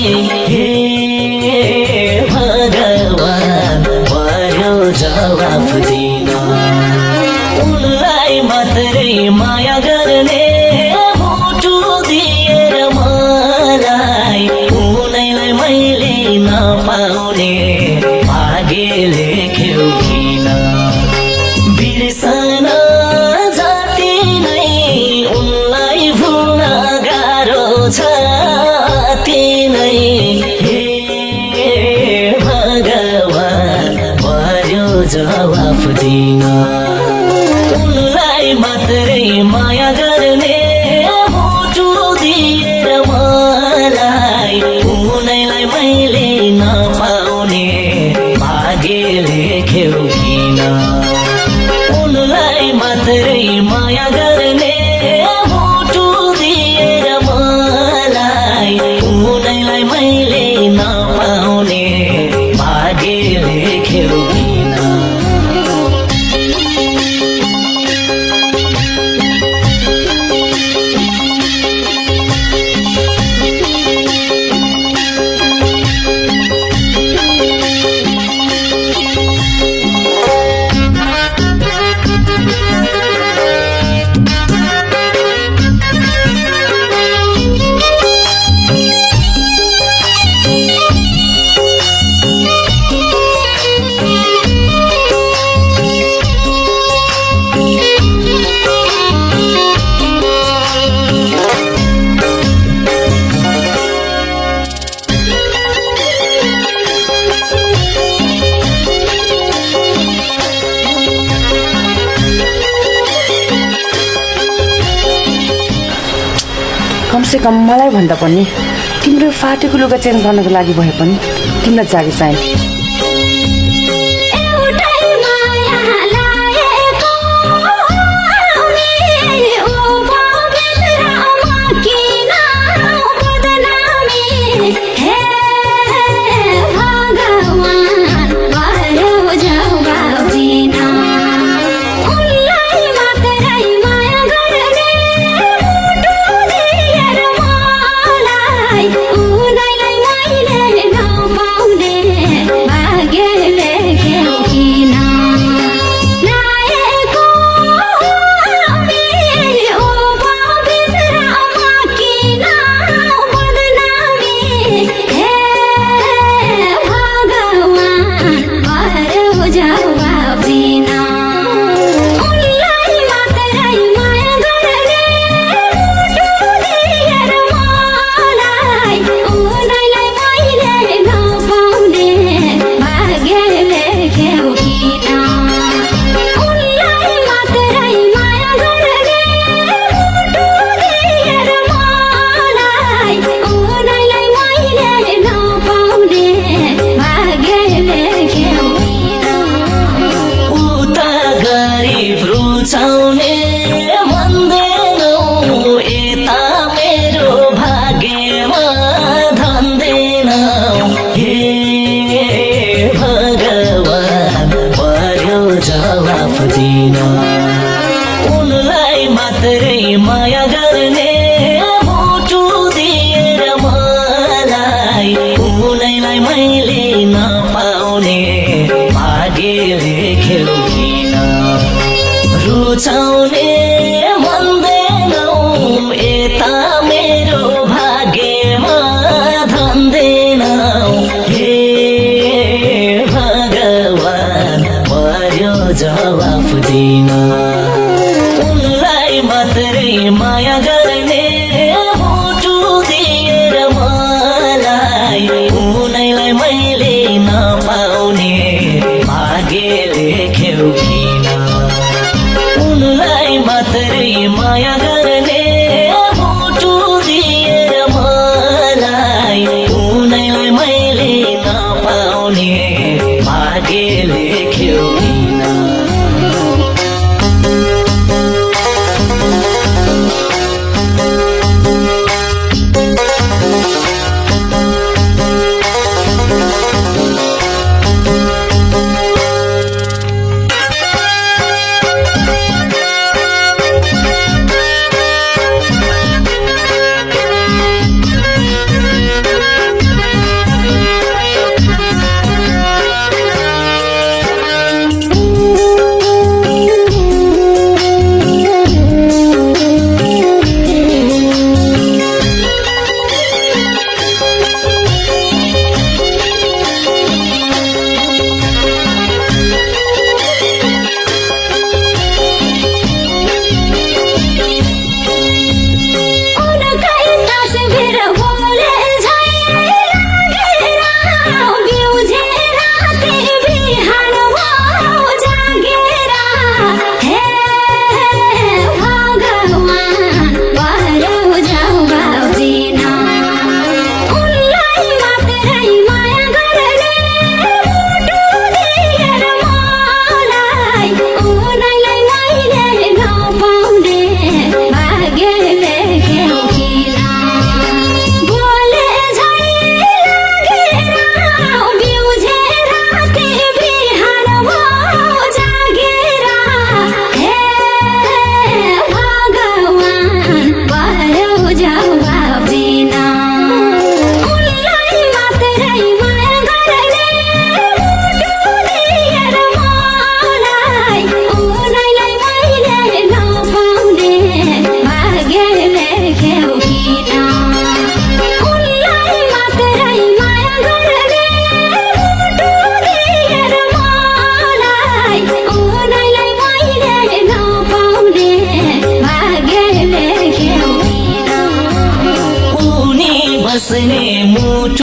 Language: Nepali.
हे भगवान पर्यो जवाफ दिन उनलाई मात्रै माया गर्ने मुटु दिएर मलाई उनैलाई मैले नपाउने भाग्य लेख्यो किन बिर्सन जाति नै उनलाई भुल्न गाह्रो छ ती नै हे भगवान पर्यो जवाफ दिन उनलाई मात्रै माया गर्ने मुटु दिएर मलाई उनैलाई मैले नपाउने भाग्य लेख्यो किन उनलाई मात्रै माया गर्ने मुटु दिएर मलाई उनैलाई मैले नपाउने भाग्य लेख्यो किन कमसेकम मलाई भन्दा पनि तिम्रो फाटेको लुगा चेन्ज गर्नको लागि भए पनि तिमीलाई जागी चाहियो रुचाउने भन्दैनौ यता मेरो भाग्यमा धन्दैनौ हे भगवान पर्यो जवाफ दिन उनलाई मात्रै माया गर्ने मुटु दिएर मलाई उनैलाई मैले नपाउने भाग्य लेख्यो किन रुचाउने भन्दैनौ यता मेरो भाग्यमा धन्दैनौ हे भगवान पर्यो जवाफ दिन उनलाई मात्रै माया गर्ने मुटु दिएर मलाई उनैलाई मैले नपाउने भाग्य लेख्यो किन उनलाई मात्रै माया गर्ने